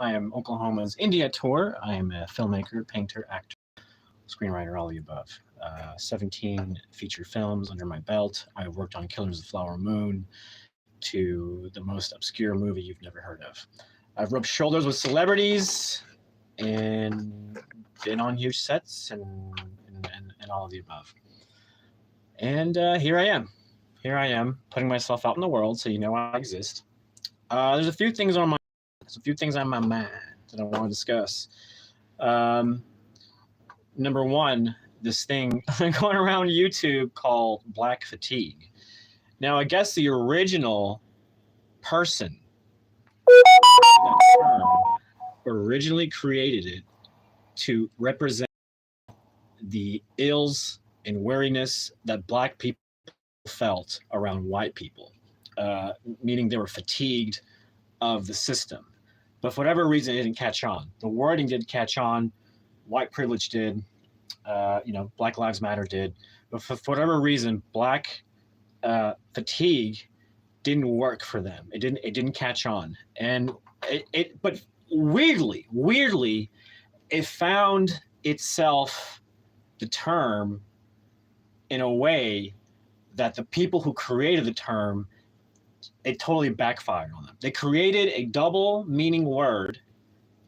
I am Oklahoma's India tour. I am a filmmaker, painter, actor, screenwriter, all the above. 17 feature films under my belt. I've worked on Killers of the Flower Moon to the most obscure movie you've never heard of. I've rubbed shoulders with celebrities and been on huge sets and all of the above. And here I am. Here I am, putting myself out in the world so you know I exist. There's a few things on my mind that I want to discuss. Number one, this thing going around YouTube called black fatigue. Now, I guess the original person that term originally created it to represent the ills and weariness that black people felt around white people, meaning they were fatigued of the system. But for whatever reason, it didn't catch on. The wording did catch on. White privilege did. Black Lives Matter did. But for whatever reason, black fatigue didn't work for them. It didn't catch on. And but weirdly, it found itself the term in a way that the people who created the term, it totally backfired on them. They created a double meaning word.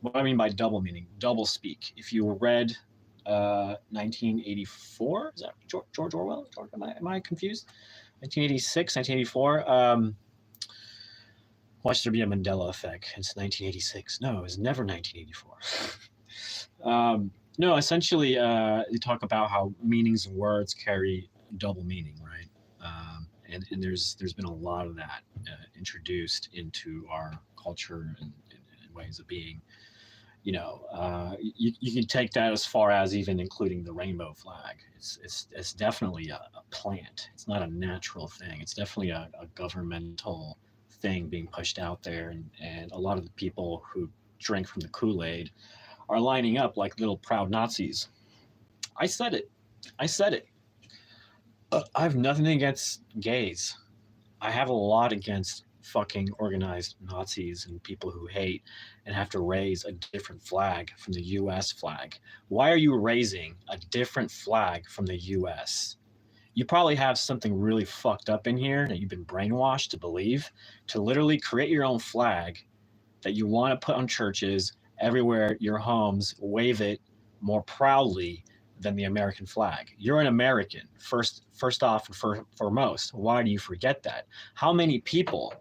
What I mean by double meaning, double speak. If you read 1984, is that George Orwell? Am I confused? 1986, 1984. Why should there be a Mandela effect? It's 1986. No, it was never 1984. No, essentially, they talk about how meanings and words carry double meaning, right? And there's been a lot of that introduced into our culture and ways of being. You can take that as far as even including the rainbow flag. It's definitely a plant. It's not a natural thing. It's definitely a governmental thing being pushed out there, and a lot of the people who drink from the Kool-Aid are lining up like little proud Nazis. I said it. I have nothing against gays. I have a lot against fucking organized Nazis and people who hate and have to raise a different flag from the US flag. Why are you raising a different flag from the US? You probably have something really fucked up in here that you've been brainwashed to believe, to literally create your own flag that you want to put on churches, everywhere, your homes, wave it more proudly than the American flag. You're an American, first off and foremost. Why do you forget that? How many people,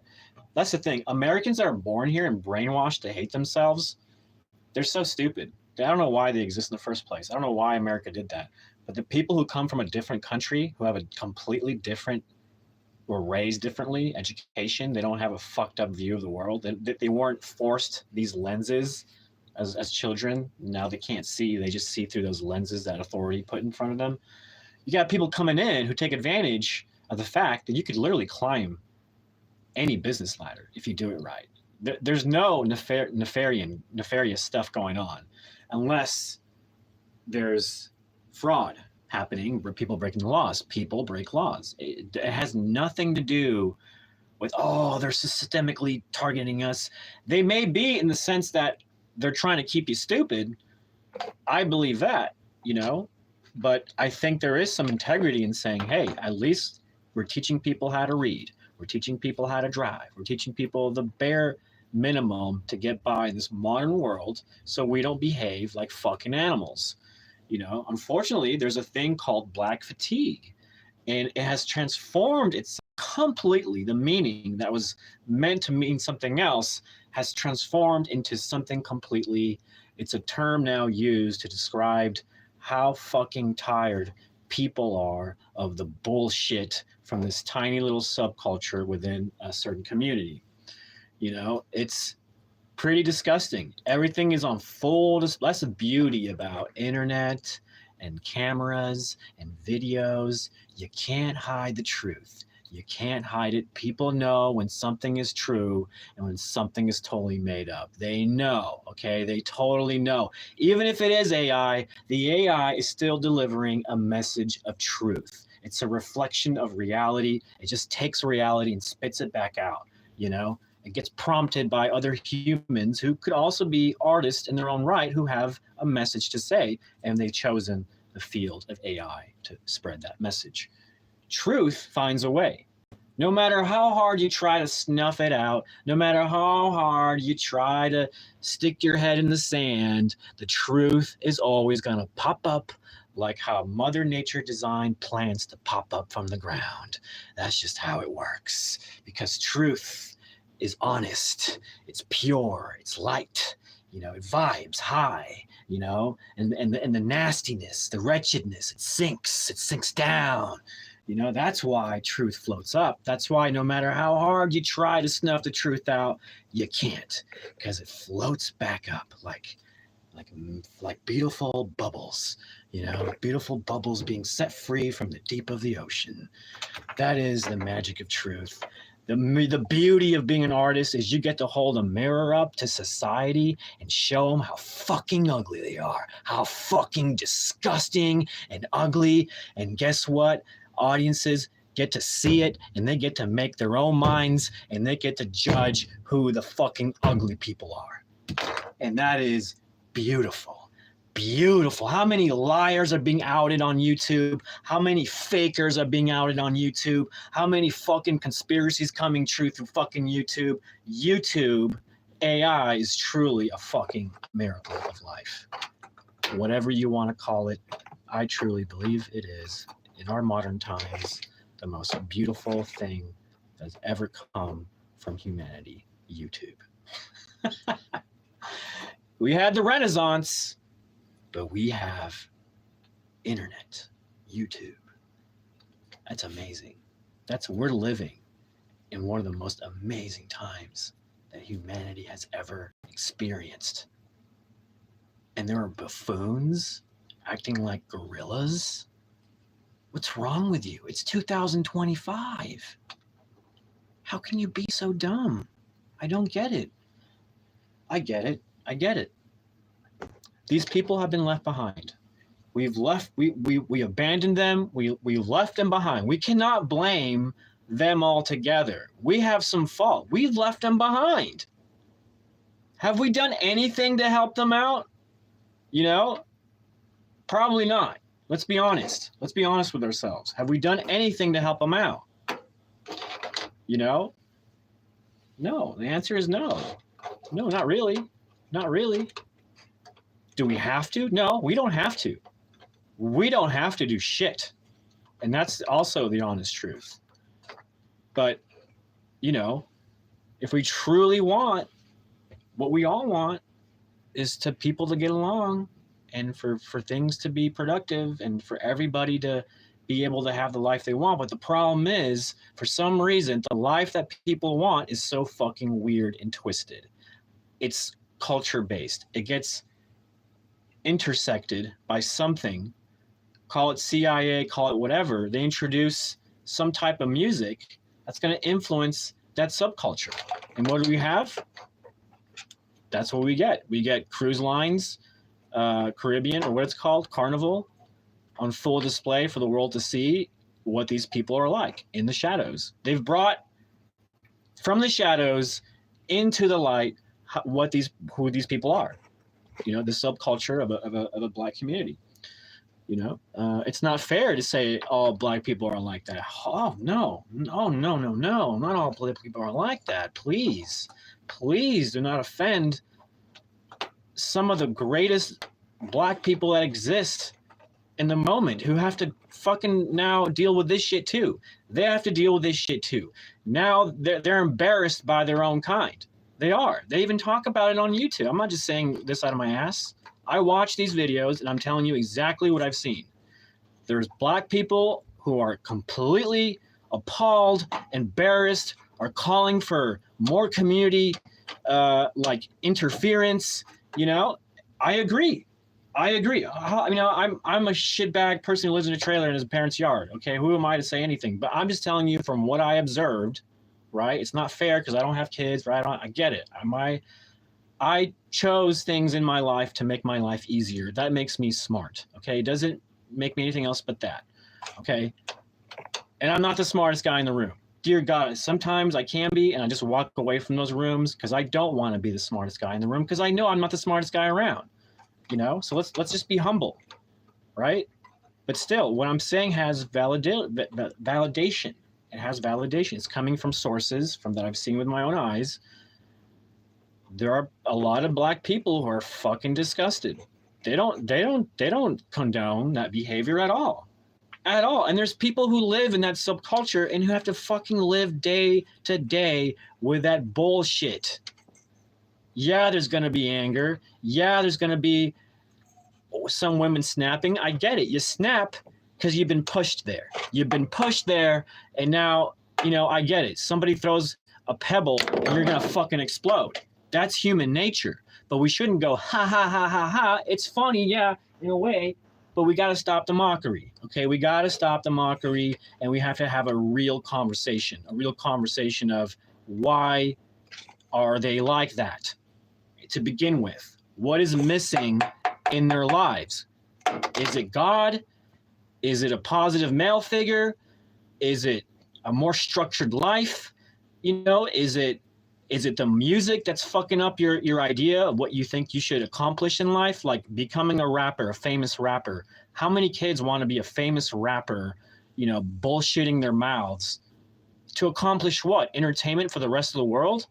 that's the thing, Americans that are born here and brainwashed to hate themselves, they're so stupid. I don't know why they exist in the first place. I don't know why America did that. But the people who come from a different country, who have a completely different, were raised differently, education, they don't have a fucked up view of the world. They weren't forced these lenses as children. Now they can't see. They just see through those lenses that authority put in front of them. You got people coming in who take advantage of the fact that you could literally climb any business ladder if you do it right. There's no nefarious stuff going on unless there's fraud happening, where people breaking the laws. People break laws. It has nothing to do with, they're systemically targeting us. They may be, in the sense that they're trying to keep you stupid. I believe that, but I think there is some integrity in saying, hey, at least we're teaching people how to read. We're teaching people how to drive. We're teaching people the bare minimum to get by in this modern world so we don't behave like fucking animals. Unfortunately, there's a thing called black fatigue, and it has transformed itself completely. The meaning that was meant to mean something else has transformed into something completely. It's a term now used to describe how fucking tired people are of the bullshit from this tiny little subculture within a certain community. It's pretty disgusting. Everything is on full display. That's the beauty about internet and cameras and videos. You can't hide the truth. You can't hide it. People know when something is true and when something is totally made up. They know, okay? They totally know. Even if it is AI, the AI is still delivering a message of truth. It's a reflection of reality. It just takes reality and spits it back out, It gets prompted by other humans who could also be artists in their own right who have a message to say, and they've chosen the field of AI to spread that message. Truth finds a way. No matter how hard you try to snuff it out, no matter how hard you try to stick your head in the sand, the truth is always going to pop up like how Mother Nature designed plants to pop up from the ground. That's just how it works, because truth is honest, it's pure, it's light, it vibes high, and the nastiness, the wretchedness, it sinks down. That's why truth floats up. That's why no matter how hard you try to snuff the truth out, you can't, because it floats back up like beautiful bubbles, beautiful bubbles being set free from the deep of the ocean. That is the magic of truth. The beauty of being an artist is you get to hold a mirror up to society and show them how fucking ugly they are, how fucking disgusting and ugly. And guess what? Audiences get to see it, and they get to make their own minds, and they get to judge who the fucking ugly people are. And that is beautiful. Beautiful. How many liars are being outed on YouTube? How many fakers are being outed on YouTube? How many fucking conspiracies coming true through fucking YouTube? YouTube AI is truly a fucking miracle of life. Whatever you want to call it, I truly believe it is, in our modern times, the most beautiful thing that's ever come from humanity, YouTube. We had the Renaissance, but we have internet, YouTube. That's amazing. We're living in one of the most amazing times that humanity has ever experienced. And there are buffoons acting like gorillas. What's wrong with you? It's 2025. How can you be so dumb? I don't get it. I get it. These people have been left behind. We abandoned them. We left them behind. We cannot blame them altogether. We have some fault. We've left them behind. Have we done anything to help them out? Probably not. Let's be honest. Let's be honest with ourselves. Have we done anything to help them out? No. The answer is no. No, not really. Not really. Do we have to? No, we don't have to. We don't have to do shit. And that's also the honest truth. But, if we truly want, what we all want is to people to get along, and for things to be productive, and for everybody to be able to have the life they want. But the problem is, for some reason, the life that people want is so fucking weird and twisted. It's culture-based. It gets intersected by something, call it CIA, call it whatever. They introduce some type of music that's going to influence that subculture. And what do we have? That's what we get. We get cruise lines, Caribbean, or what it's called, Carnival, on full display for the world to see what these people are like in the shadows. They've brought from the shadows into the light who these people are. The subculture of a black community. It's not fair to say all black people are like that. Oh, no. Not all black people are like that. Please do not offend some of the greatest black people that exist in the moment, who have to fucking now deal with this shit too. They have to deal with this shit too. Now they're embarrassed by their own kind. They are. They even talk about it on YouTube. I'm not just saying this out of my ass. I watch these videos and I'm telling you exactly what I've seen. There's black people who are completely appalled, embarrassed, are calling for more community interference. I agree. I'm a shitbag person who lives in a trailer in his parents' yard. Okay, who am I to say anything? But I'm just telling you from what I observed. Right? It's not fair because I don't have kids. Right? I get it. I chose things in my life to make my life easier. That makes me smart. Okay, it doesn't make me anything else but that. Okay, and I'm not the smartest guy in the room. dear God, sometimes I can be, and I just walk away from those rooms because I don't want to be the smartest guy in the room because I know I'm not the smartest guy around. So let's just be humble, right? But still, what I'm saying has validation. It has validation. It's coming from sources from that I've seen with my own eyes. There are a lot of black people who are fucking disgusted. They don't condone that behavior at all. At all. And there's people who live in that subculture and who have to fucking live day to day with that bullshit. Yeah, there's going to be anger. Yeah, there's going to be some women snapping. I get it. You snap because you've been pushed there. You've been pushed there, and now, I get it. Somebody throws a pebble and you're going to fucking explode. That's human nature. But we shouldn't go, ha, ha, ha, ha, ha. It's funny, yeah, in a way, but we got to stop the mockery, okay? We got to stop the mockery, and we have to have a real conversation of why are they like that to begin with? What is missing in their lives? Is it God? Is it a positive male figure? Is it a more structured life? Is it the music that's fucking up your idea of what you think you should accomplish in life? Like becoming a rapper, a famous rapper. How many kids want to be a famous rapper, bullshitting their mouths to accomplish what? Entertainment for the rest of the world?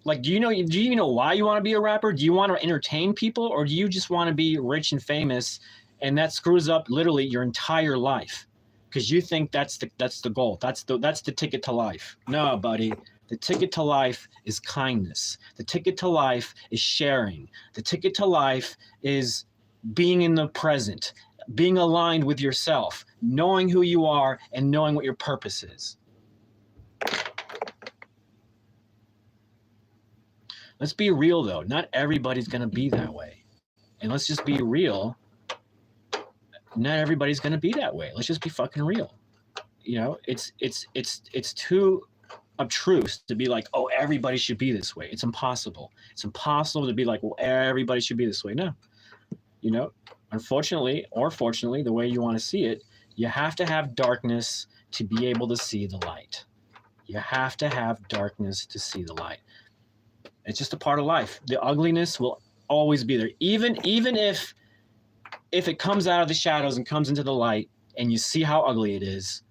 Like, do you know why you want to be a rapper? Do you want to entertain people, or do you just want to be rich and famous, and that screws up literally your entire life because you think that's the goal. That's the ticket to life. No, buddy. The ticket to life is kindness. The ticket to life is sharing. The ticket to life is being in the present, being aligned with yourself, knowing who you are, and knowing what your purpose is. Let's be real, though. Not everybody's going to be that way. And let's just be real. Not everybody's going to be that way. Let's just be fucking real. It's too obtruse to be like, oh, everybody should be this way. It's impossible. It's impossible to be like, well, everybody should be this way. No. Unfortunately or fortunately, the way you want to see it, you have to have darkness to be able to see the light. You have to have darkness to see the light. It's just a part of life. The ugliness will always be there. Even if it comes out of the shadows and comes into the light and you see how ugly it is,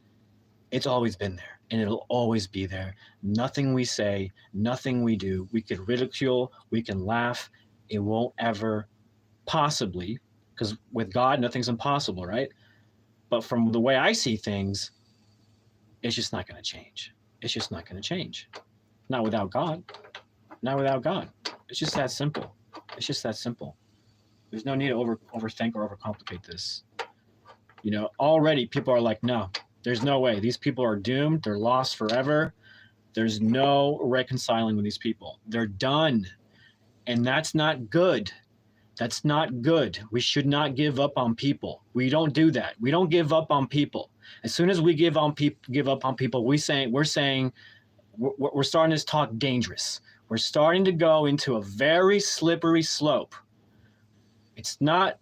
it's always been there. And it'll always be there. Nothing we say, nothing we do, we could ridicule, we can laugh. It won't ever possibly, because with God, nothing's impossible, right? But from the way I see things, it's just not going to change. It's just not going to change. Not without God. Not without God. It's just that simple. It's just that simple. There's no need to overthink or overcomplicate this. Already people are like, no. There's no way. These people are doomed. They're lost forever. There's no reconciling with these people. They're done. And that's not good. That's not good. We should not give up on people. We don't do that. We don't give up on people. As soon as we give up on people, we're starting to talk dangerous. We're starting to go into a very slippery slope. It's not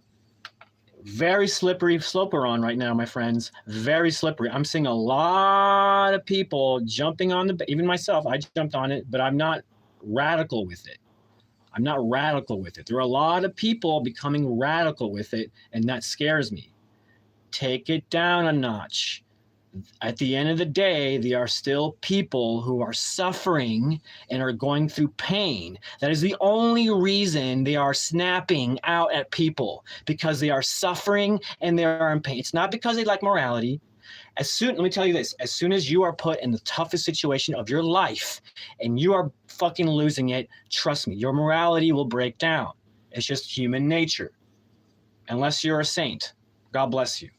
very slippery slope we're on right now, my friends. Very slippery. I'm seeing a lot of people jumping on even myself, I jumped on it, but I'm not radical with it. There are a lot of people becoming radical with it, and that scares me. Take it down a notch. At the end of the day, there are still people who are suffering and are going through pain. That is the only reason they are snapping out at people, because they are suffering and they are in pain. It's not because they lack morality. Let me tell you this, as soon as you are put in the toughest situation of your life and you are fucking losing it, trust me, your morality will break down. It's just human nature. Unless you're a saint. God bless you.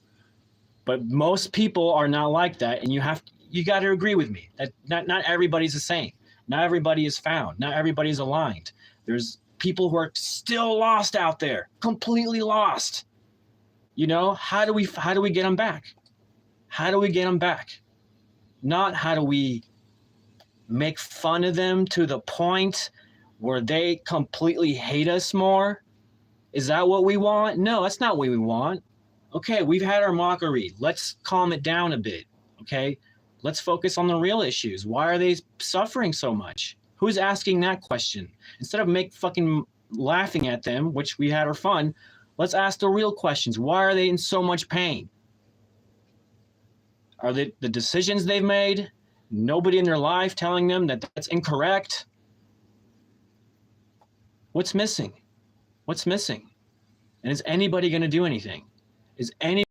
But most people are not like that, and you got to agree with me that not everybody's the same. Not everybody is found. Not everybody is aligned. There's people who are still lost out there, completely lost. How do we get them back? How do we get them back? Not how do we make fun of them to the point where they completely hate us more? Is that what we want? No, that's not what we want. Okay, we've had our mockery. Let's calm it down a bit, okay? Let's focus on the real issues. Why are they suffering so much? Who's asking that question? Instead of fucking laughing at them, which we had our fun, let's ask the real questions. Why are they in so much pain? Are they the decisions they've made? Nobody in their life telling them that that's incorrect? What's missing? What's missing? And is anybody going to do anything? Is anybody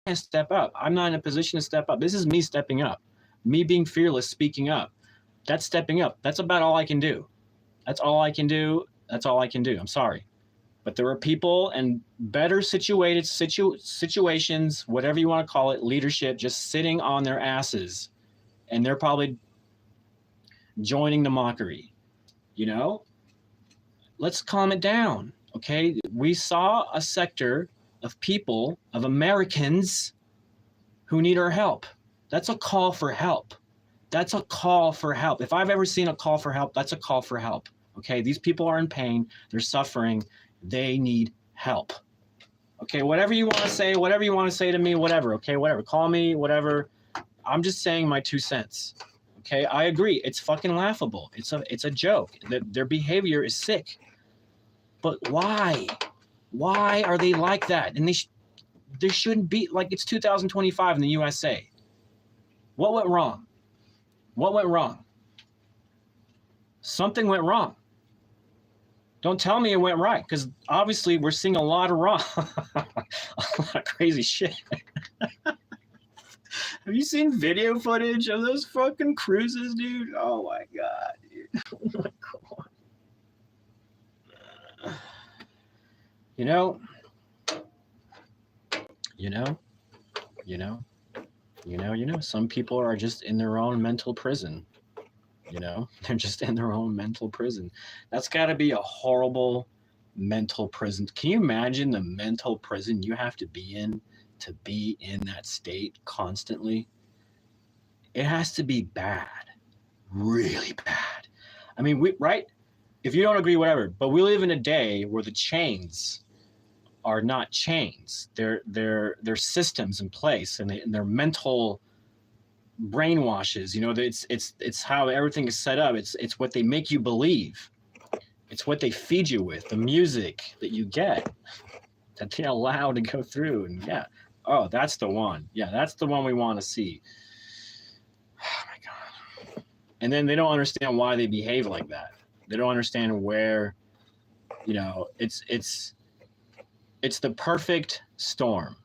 going to step up? I'm not in a position to step up. This is me stepping up. Me being fearless, speaking up. That's stepping up. That's about all I can do. That's all I can do. That's all I can do. I'm sorry. But there are people and better situated situations, whatever you want to call it, leadership, just sitting on their asses. And they're probably joining the mockery. You know? Let's calm it down. Okay? We saw a sector of people, of Americans, who need our help. That's a call for help. That's a call for help. If I've ever seen a call for help, that's a call for help. Okay? These people are in pain. They're suffering. They need help. Okay? Whatever you want to say, whatever you want to say to me, whatever. Okay? Whatever. Call me, whatever. I'm just saying my 2 cents. Okay? I agree. It's fucking laughable. It's a joke. Their behavior is sick. But why? Why are they like that? And they shouldn't be. Like, it's 2025 in the USA. What went wrong? What went wrong? Something went wrong. Don't tell me it went right, because obviously we're seeing a lot of wrong. A lot of crazy shit. Have you seen video footage of those fucking cruises, dude? Oh my god, dude. Oh my god. Some people are just in their own mental prison. They're just in their own mental prison. That's got to be a horrible mental prison. Can you imagine the mental prison you have to be in that state constantly? It has to be bad, really bad. I mean, right? If you don't agree, whatever, but we live in a day where the chains are not chains. They're systems in place, and they're mental brainwashes. It's how everything is set up. It's what they make you believe. It's what they feed you with, the music that you get, that they're allowed to go through. And yeah, oh, that's the one. Yeah, that's the one we want to see. Oh my god. And then they don't understand why they behave like that. They don't understand where, it's the perfect storm.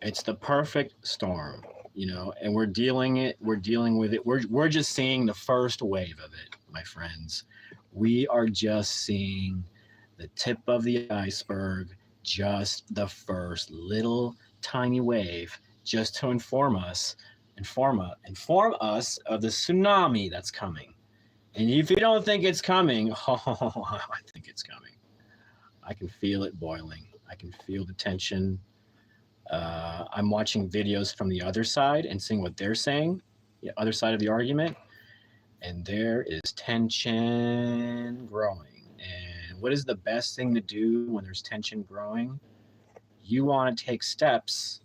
It's the perfect storm. And we're dealing with it. We're just seeing the first wave of it, my friends. We are just seeing the tip of the iceberg, just the first little tiny wave, just to inform us of the tsunami that's coming. And if you don't think it's coming, I think it's coming. I can feel it boiling. I can feel the tension. I'm watching videos from the other side and seeing what they're saying, the other side of the argument, and there is tension growing. And what is the best thing to do when there's tension growing? You want to take steps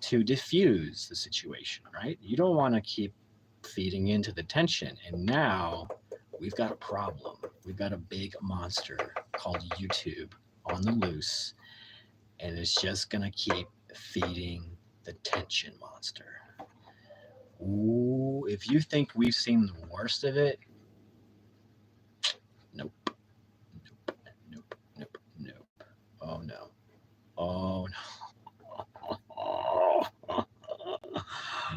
to diffuse the situation, right? You don't want to keep feeding into the tension. And now we've got a problem. We've got a big monster called YouTube on the loose, and it's just going to keep feeding the tension monster. Ooh, if you think we've seen the worst of it, nope. Oh no.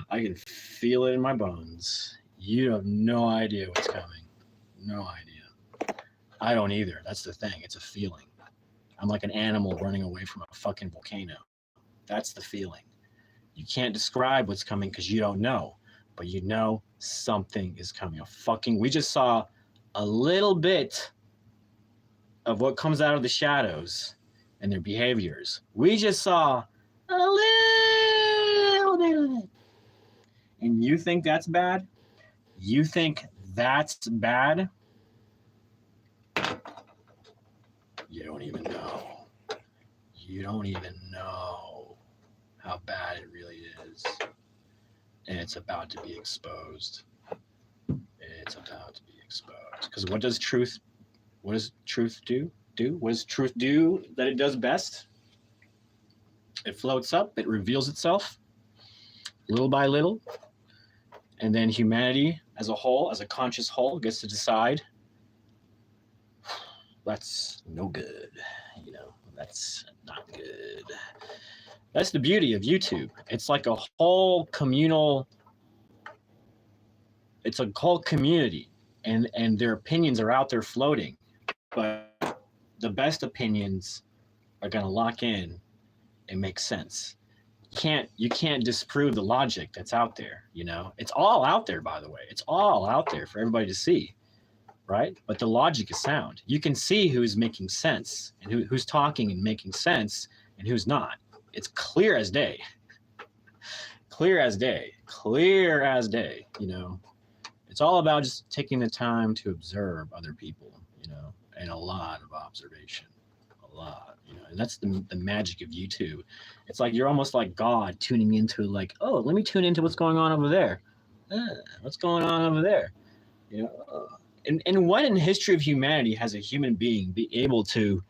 I can feel it in my bones. You have no idea what's coming. No idea. I don't either. That's the thing. It's a feeling. I'm like an animal running away from a fucking volcano. That's the feeling. You can't describe what's coming because you don't know, but you know something is coming. We just saw a little bit of what comes out of the shadows and their behaviors. We just saw a little bit of it. And you think that's bad? You think that's bad? You don't even know. You don't even know how bad it really is. It's about to be exposed. It's about to be exposed. Because what does truth? What does truth do? What does truth do that it does best? It floats up. It reveals itself, little by little, and then humanity as a whole, as a conscious whole, gets to decide. That's no good. That's not good. That's the beauty of YouTube. It's like a whole communal. It's a whole community, and their opinions are out there floating, but the best opinions are going to lock in and make sense. You can't disprove the logic that's out there. It's all out there, by the way. It's all out there for everybody to see, right? But the logic is sound. You can see who's making sense and who's talking and making sense and who's not. It's clear as day. Clear as day. Clear as day. It's all about just taking the time to observe other people, and a lot of observation. A lot, and that's the magic of YouTube. It's like you're almost like God tuning into, like, oh, let me tune into what's going on over there. What's going on over there? And when in the history of humanity has a human being be able to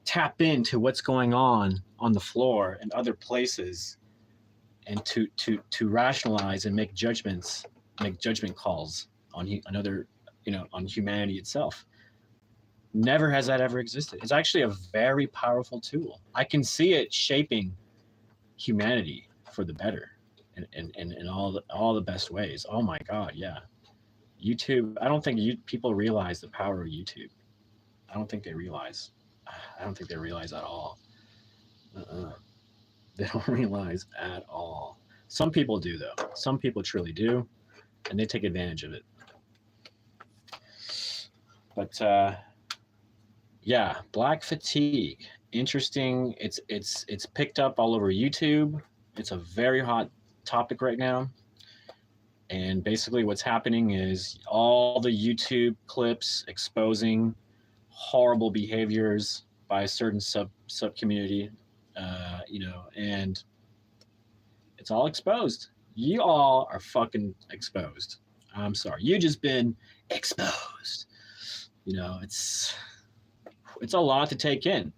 tap into what's going on the floor and other places, and to rationalize and make judgment calls on on humanity itself? Never has that ever existed. It's actually a very powerful tool. I can see it shaping humanity for the better, and in all the best ways. Oh my God, yeah. YouTube. I don't think people realize the power of YouTube. I don't think they realize. I don't think they realize at all. They don't realize at all. Some people do, though. Some people truly do, and they take advantage of it. But yeah, black fatigue. Interesting. It's picked up all over YouTube. It's a very hot topic right now. And basically what's happening is all the YouTube clips exposing horrible behaviors by a certain sub community, and it's all exposed. You all are fucking exposed. I'm sorry. You just been exposed. It's a lot to take in.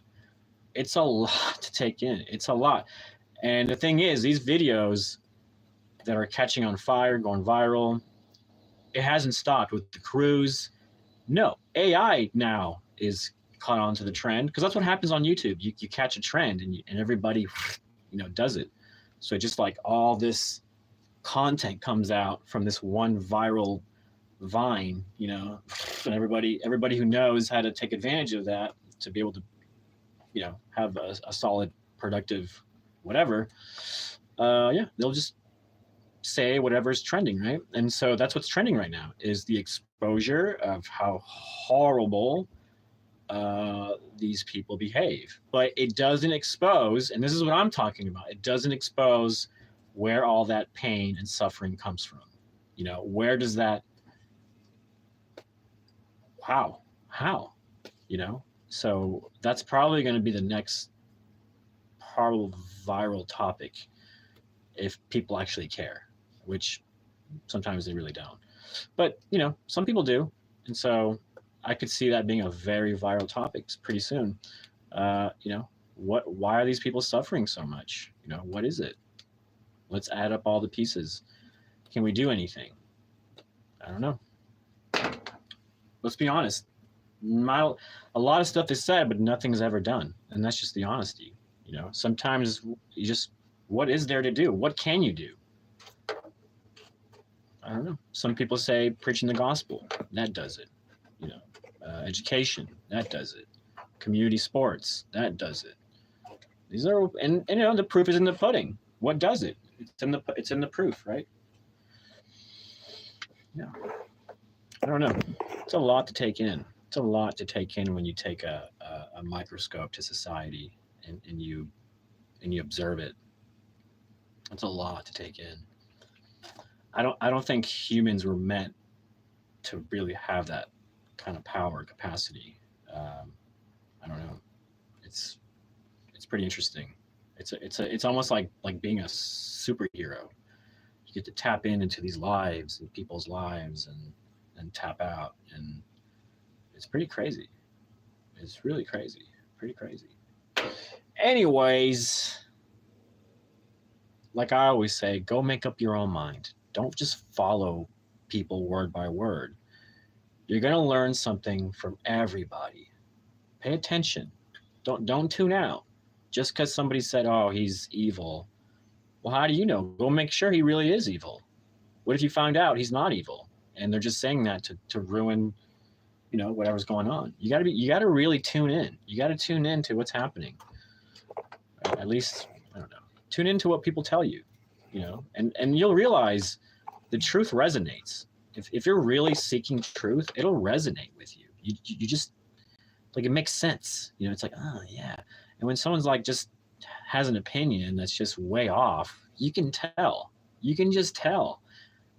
It's a lot to take in. It's a lot. And the thing is, these videos that are catching on fire, going viral, it hasn't stopped with the cruise. No, AI now is caught on to the trend, because that's what happens on YouTube. You catch a trend and everybody, does it. So just like all this content comes out from this one viral vine, and everybody who knows how to take advantage of that to be able to, have a solid, productive, whatever. They'll just say whatever's trending, right? And so that's what's trending right now, is the exposure of how horrible these people behave. But it doesn't expose, and this is what I'm talking about, it doesn't expose where all that pain and suffering comes from. Where does that, how? So that's probably going to be the next probable viral topic, if people actually care, which sometimes they really don't. But, some people do. And so I could see that being a very viral topic pretty soon. Why are these people suffering so much? What is it? Let's add up all the pieces. Can we do anything? I don't know. Let's be honest. A lot of stuff is said, but nothing's ever done. And that's just the honesty. Sometimes you just, what is there to do? What can you do? I don't know. Some people say preaching the gospel. That does it. Education. That does it. Community sports. That does it. These are, and the proof is in the pudding. What does it? It's in the proof, right? Yeah. I don't know. It's a lot to take in. It's a lot to take in when you take a microscope to society and you observe it. It's a lot to take in. I don't think humans were meant to really have that kind of power capacity. I don't know. It's pretty interesting. It's almost like being a superhero. You get to tap into these lives and people's lives and tap out. And it's pretty crazy. It's really crazy. Pretty crazy. Anyways, like I always say, go make up your own mind. Don't just follow people word by word. You're going to learn something from everybody. Pay attention. Don't tune out. Just because somebody said, oh, he's evil. Well, how do you know? Go make sure he really is evil. What if you find out he's not evil and they're just saying that to ruin, whatever's going on? You got to really tune in. You got to tune in to what's happening. At least, I don't know. Tune into what people tell you, and you'll realize the truth resonates. If you're really seeking truth, it'll resonate with you. You just, like, it makes sense. It's like, oh yeah. And when someone's like just has an opinion that's just way off, you can tell. You can just tell.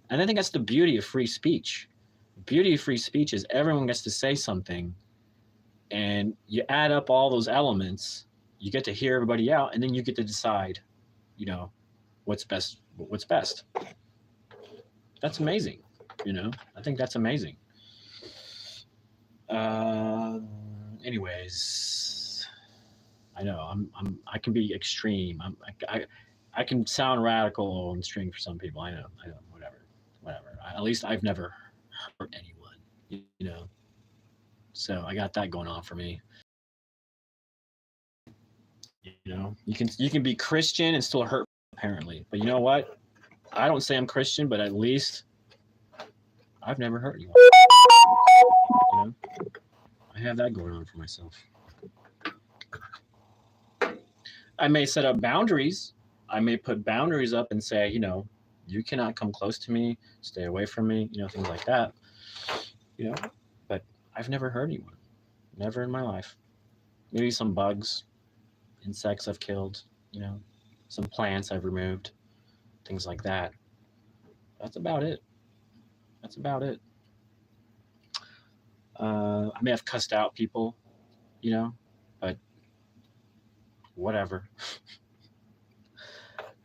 And I think that's the beauty of free speech. The beauty of free speech is everyone gets to say something, and you add up all those elements, you get to hear everybody out, and then you get to decide, what's best. That's amazing. I think that's amazing. Anyways, I know I can be extreme. I can sound radical and extreme for some people. I know, whatever. At least I've never hurt anyone, So I got that going on for me. You can be Christian and still hurt, apparently. But you know what? I don't say I'm Christian, but at least I've never hurt anyone. I have that going on for myself. I may set up boundaries. I may put boundaries up and say, you cannot come close to me, stay away from me, things like that. But I've never hurt anyone. Never in my life. Maybe some bugs, insects I've killed, some plants I've removed, things like that. That's about it. I may have cussed out people, but whatever.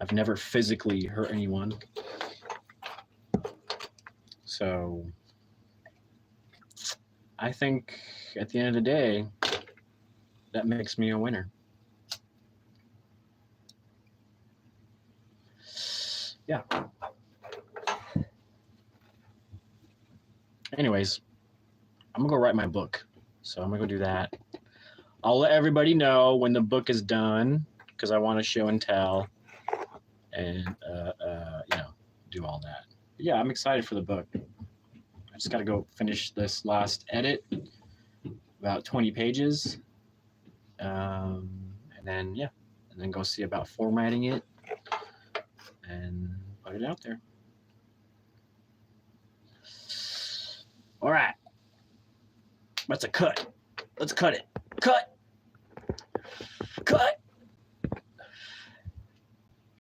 I've never physically hurt anyone. So I think at the end of the day, that makes me a winner. Yeah. Anyways, I'm gonna go write my book. So I'm gonna go do that. I'll let everybody know when the book is done, because I want to show and tell and do all that. But yeah, I'm excited for the book. I just gotta go finish this last edit, about 20 pages. And then go see about formatting it and put it out there. All right. That's a cut. Let's cut it. Cut.